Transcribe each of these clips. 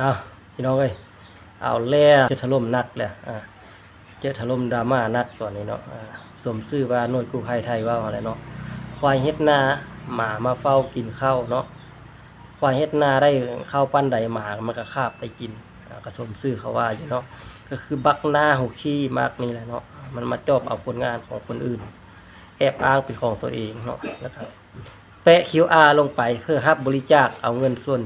อ้าวพี่น้องเอ้ยเอาแล้วเจอถล่มหนักแล้วเจอถล่มดราม่าหนักตอนนี้เนาะสมชื่อว่าหน่วยกู้ภัยไทยว่าอะไรเนาะควายเฮ็ดนาหมามาเฝ้ากินข้าวเนาะควายเฮ็ดนาได้ข้าวปั้นใดหมามันก็คาบไปกินก็สมชื่อเขาว่าอยู่เนาะก็คือบักหน้าหูขี้มากนี่แหละเนาะมันมาจอบเอาผลงานของคนอื่นแอบอ้างเป็นของตัวเองเนาะนะครับแปะ QR ลงไปเพื่อรับบริจาคเอาเงินส่วน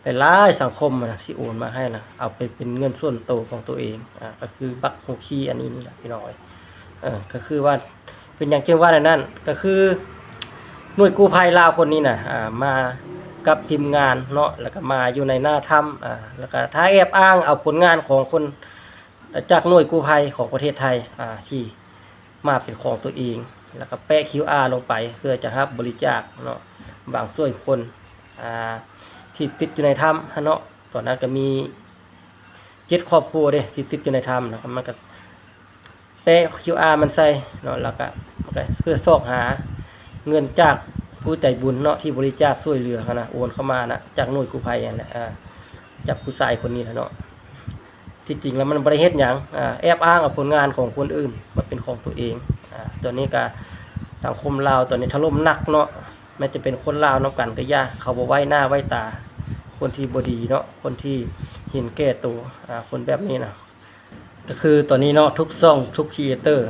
ไปหลายสังคมนะที่โอนมาให้นะเอาไปเป็นเงินส่วนตัวของตัวเองก็คือบักฮูคีอันนี้นี่แหละพี่น้อยก็คือว่าเป็นอย่างเช่นว่าในนั้นก็คือหน่วยกู้ภัยลาวคนนี้นะมากับทีมงานเนาะแล้วก็มาอยู่ในหน้าถ้ำแล้วก็ถ้าแอบอ้างเอาผลงานของคนจากหน่วยกู้ภัยของประเทศไทยที่มาเป็นของตัวเองแล้วก็แปะ QR ลงไปเพื่อจะรับบริจาคเนาะบางส่วนคนที่ติดอยู่ในถ้ำเนาะตอนนั้นก็มี7 ครอบครัวเด้ที่ติดอยู่ในถ้ำนะครับมันก็แปะ QR มันใส่เนาะแล้วก็เพื่อซอกหาเงินจากผู้ใจบุญเนาะที่บริจาคช่วยเหลือนะโอนเข้ามานะจากหน่วยกู้ภัยนั่นแหละจากผู้ชายคนนี้เนาะที่จริงแล้วมันบ่ได้เฮ็ดหยังแอบอ้างเอาผลงานของคนอื่นมาเป็นของตัวเองตัวนี้ก็สังคมลาวตอนนี้ถล่มหนักเนาะแม้จะเป็นคนลาวนำกันก็ยากเขาบ่ไว้หน้าไว้ตาคนที่บ่ดีเนาะคนที่เห็นแก่ตัวคนแบบนี้นะก็คือตอนนี้เนาะทุกช่องทุกครีเอเตอร์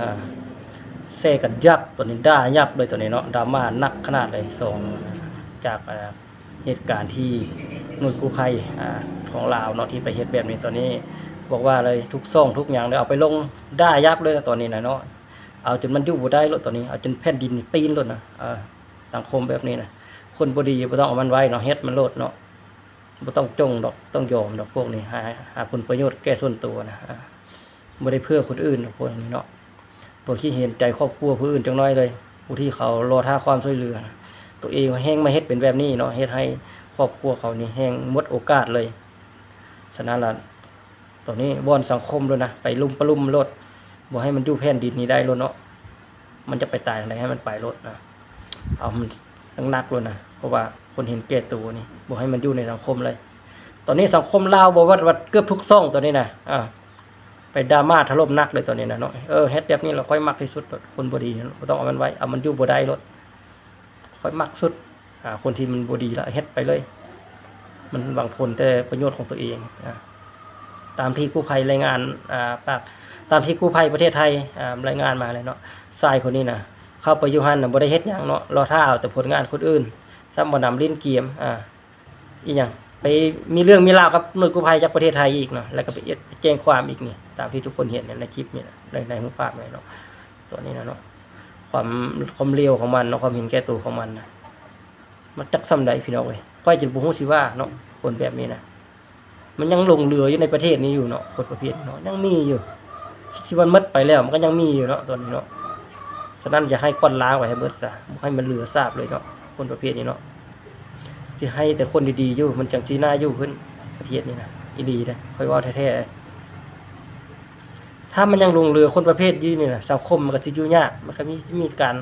แซ่กันยับตัวนี้ด่ายับเลยตัวนี้เนาะดราม่าหนักขนาดเลยส่งจากเหตุการณ์ที่หน่วยกู้ภัยของลาวเนาะที่ไปเฮ็ดแบบนี้ตอนนี้บอกว่าเลยทุกช่องทุกอย่างเลยเอาไปลงด่ายับเลยตอนนี้นะเนาะเอาจนมันอยู่บ่ได้แล้วตอนนี้เอาจนแผ่นดินนี่ปีนโลดนะสังคมแบบนี้นะคนบ่ดีบ่ต้องเอามันไว้เนาะเฮ็ดมันโลดเนาะบ่ต้องจงดอกต้องยอมดอกพวกนี้หาผลประโยชน์แก่ส่วนตัวนะบ่ได้เพื่อคนอื่นพวกนี้เนาะบ่คิดเห็นใจครอบครัวผู้อื่นจังน้อยเลยผู้ที่เขารอท่าความช่วยเหลือตัวเองแฮงมาเฮ็ดเป็นแบบนี้เนาะเฮ็ดให้ครอบครัวเขานี่แฮงหมดโอกาสเลยฉะนั้นล่ะตอนนี้บ่อนสังคมด้วยนะไปลุมปะลุมรถบ่ให้มันอยู่แผ่นดินนี้ได้โลดเนาะมันจะไปตายจังได๋ให้มันไปรถนะเอามันหนักๆเลยนะเพราะว่าคนเห็นแก่ตัวนี่บ่ให้มันอยู่ในสังคมเลยตอนนี้สังคมลาวบ่ว่าเกือบทุกช่องตัวนี้นะไปดราม่าถล่มหนักเลยตัวนี้นะเนาะเฮ็ดแบบนี้เราค่อยมักที่สุดคนบ่ดีบ่ต้องเอามันไว้เอามันอยู่บ่ได้รถค่อยมักสุดคนที่มันบ่ดีแล้วเฮ็ดไปเลยมันหวังผลแต่ประโยชน์ของตัวเองตามที่กู้ภัยรายงานตามที่กู้ภัยประเทศไทยรายงานมาเลยเนาะชายคนนี้นะเข้าไปอยู่หั่นน่ะบ่ได้เฮ็ดหยังเนาะรอท่าเอาแต่ผลงานคนอื่นซ้ำบ่นำลิ้นเกมอีหยังไปมีเรื่องมีราวกับหน่วยกู้ภัยจากประเทศไทยอีกเนาะแล้วก็ไปแจ้งความอีกนี่ตามที่ทุกคนเห็นในคลิปนี่ในรูปภาพนี่เนาะตัวนี้นะเนาะความเลวของมันเนาะความเห็นแก่ตัวของมันนะมันจักส่ำใดพี่น้องเอ้ยค่อยจนบ่ฮู้สิว่าเนาะคนแบบนี้นะมันยังหลงเหลืออยู่ในประเทศนี้อยู่เนาะคนประเภทเนาะยังมีอยู่ที่ว่าหมดไปแล้วมันก็ยังมีอยู่เนาะตัวนี้เนาะฉะนั้นอย่าให้ควันล้างไว้ให้เบิดซะบ่ให้มันเหลือทราบเลยเนาะคนประเภทนี้เนาะที่ให้แต่คนดีๆอยู่มันจังสิน่าอยู่ขึ้นประเทศนี้นะอีหลีเด้อค่อยเว้าแท้ๆถ้ามันยังหลงเหลือคนประเภทนี้นี่น่ะสังคมมันก็สิอยู่ยากมันก็มีการ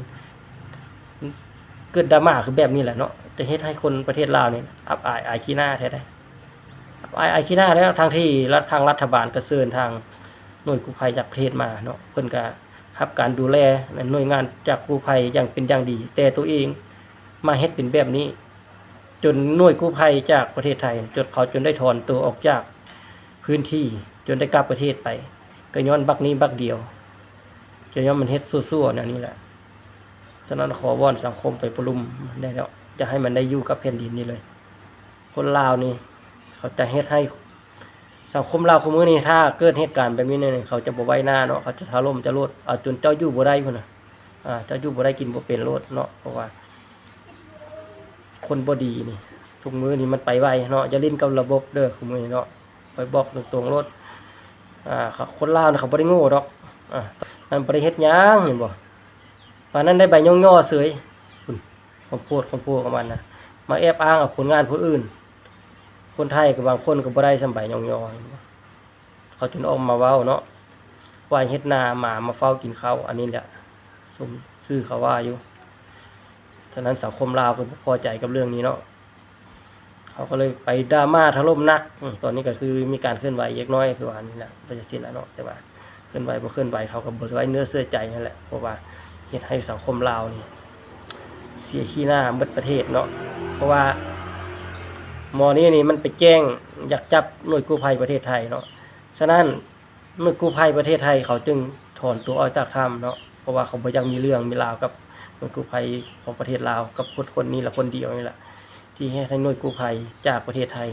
เกิดดราม่าคือแบบนี้แหละเนาะจะเฮ็ดให้คนประเทศลาวนี่อับอายขี้หน้าแท้ๆอายขี้หน้าแล้วทางที่ทางรัฐบาลก็เชิญทางหน่วยกู้ภัยจากประเทศมาเนาะเพิ่นก็รับการดูแลหน่วยงานจากกู้ภัยอย่างเป็นอย่างดีแต่ตัวเองมาเฮ็ดเป็นแบบนี้จนหน่วยกู้ภัยจากประเทศไทยจนได้ถอนตัวออกจากพื้นที่จนได้กลับประเทศไปก็ย้อนบักนี้บักเดียวจะย้อนมันเฮ็ดซั่วๆแนวนี้แหละฉะนั้นขอวอนสังคมไปปรุมได้แล้วจะให้มันได้อยู่กับแผ่นดินนี้เลยคนลาวนี่เขาจะเฮ็ดให้สังคมลาวคุมื้อนี้ถ้าเกิดเหตุการณ์แบบนี้เนี่ยเขาจะบ่ไว้หน้าเนาะเขาจะถล่มจะโลดเอาจนเจ้าอยู่บ่ได้พุ่นน่ะเจ้าอยู่บ่ได้กินบ่เป็นโลดเนาะเพราะว่าคนบ่ดีนี่ทุกมื้อนี้มันไปไวเนาะอย่าลิ้นกับระบบเด้อคุมื้อนี้เนาะไปบอกตรงๆโลดคนลาวน่ะเขาบ่ได้โง่ดอกมันบ่ได้เฮ็ดหยังเห็นบ่ปานนั้นได้ใบย่อๆเสยพุ่นคำพูดของมันน่ะมาแอบอ้างเอาผลงานผู้อื่นคนไทยก็บางคนก็บ่ได้สำใบย่อๆเขาจนออกมาเว้าเนาะควายเฮ็ดนาหมามาเฝ้ากินข้าวอันนี้แหละสมชื่อเขาว่าอยู่ฉะนั้นสังคมลาวก็บ่พอใจกับเรื่องนี้เนาะ เขาก็เลยไปดราม่าถล่มหนักตอนนี้ก็คือมีการเคลื่อนไหวเล็กน้อยคือว่านี่แหละก็จะสิ้นแล้วเนาะแต่ว่าเคลื่อนไหวบ่เคลื่อนไหวเขาก็บ่ไว้เนื้อเชื่อใจนั่นแหละเพราะว่าเฮ็ดให้สังคมลาวนี่เสียขี้หน้าหมดประเทศเนาะเพราะว่าหมอนี่มันไปแจ้งอยากจับหน่วยกู้ภัยประเทศไทยเนาะฉะนั้นหน่วยกู้ภัยประเทศไทยเขาจึงถอนตัวออกจากถ้ำเนาะเพราะว่าเขาบ่อยากมีเรื่องมีราวกับหน่วยกู้ภัยของประเทศลาวกับคนนี้ละคนเดียวนี่แหละที่ให้หน่วยกู้ภัยจากประเทศไทย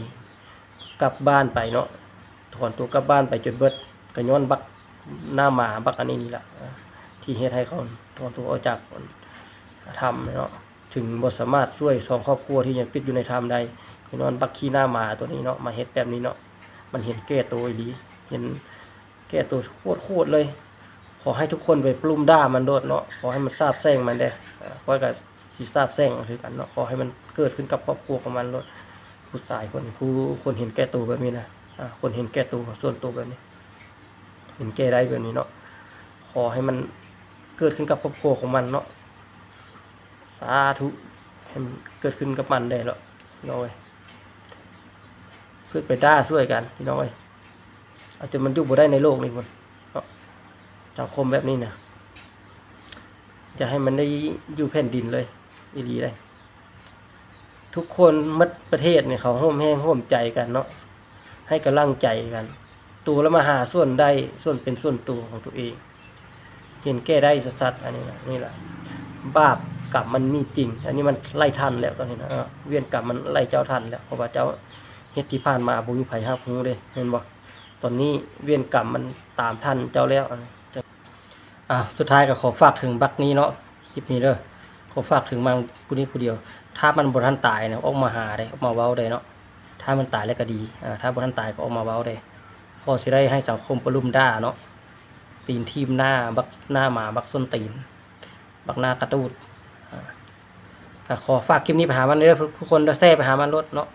กลับบ้านไปเนาะถอนตัวกลับบ้านไปจนเบิดก็ย้อนบักหน้าหมาบักอันนี้นี่แหละที่เฮ็ดให้เขาถอนตัวออกจากถ้ำเนาะถึงบ่สามารถช่วย2ครอบครัวที่ยังติดอยู่ในถ้ำได้ก็ย้อนบักขี้หน้าหมาตัวนี้เนาะมาเฮ็ดแบบนี้เนาะมันเห็นแก่ตัวอีหลีเห็นแก่ตัวโคตรเลยขอให้ทุกคนไปปลุ้มด่ามันโดดเนาะขอให้มันทราบแซงมันเด้ขอให้กับสิทราบแซงคือกันเนาะขอให้มันเกิดขึ้นกับครอบครัวของมันโดดผู้ชายคนเห็นแก่ตัวแบบนี้นะคนเห็นแก่ตัวส่วนตัวแบบนี้เห็นแก่ได้แบบนี้เนาะขอให้มันเกิดขึ้นกับครอบครัวของมันเนาะสาธุให้มันเกิดขึ้นกับมันได้แล้วพี่น้องเอ้ยช่วยไปด่าช่วยกันพี่น้องเอ้ยเอาจนมันอยู่บ่ได้ในโลกนี้พุ่นเนาะสังคมแบบนี้นะจะให้มันได้อยู่แผ่นดินเลยอีหลีเลยทุกคนมัดประเทศเนี่ยเขาร่วมแห้งร่วมใจกันเนาะให้กำลังใจกันตัวละมาหาส่วนได้ส่วนเป็นส่วนตัวของตัวเองเห็นแก้ได้สัดๆอันนี้นะนี่แหละบาปกรรมมันมีจริงอันนี้มันไล่ทันแล้วตอนนี้นะเวียนกรรมมันไล่เจ้าทันแล้วเพราะว่าเจ้าเฮ็ดที่ผ่านมาบ่มีไผรับรู้เด้เห็นบ่ตอนนี้เวียนกรรมมันตามทันเจ้าแล้วสุดท้ายก็ขอฝากถึงบักนี้เนาะคลิปนี้เด้อขอฝากถึงมังผู้นี้ผู้เดียวถ้ามันบ่ทันตายนะออกมาหาได้ออกมาเว้าได้เนาะถ้ามันตายแล้วก็ดีถ้าบ่ทันตายก็ออกมาเว้าได้พอสิได้ให้สังคมประลุมด่าเนาะตีนทีมหน้าบักหน้าหมาบักส้นตีนบักหน้ากระตูดก็ขอฝากคลิปนี้ไปหามันเด้อทุกคนเด้อแซ่ไปหามันรถเนาะ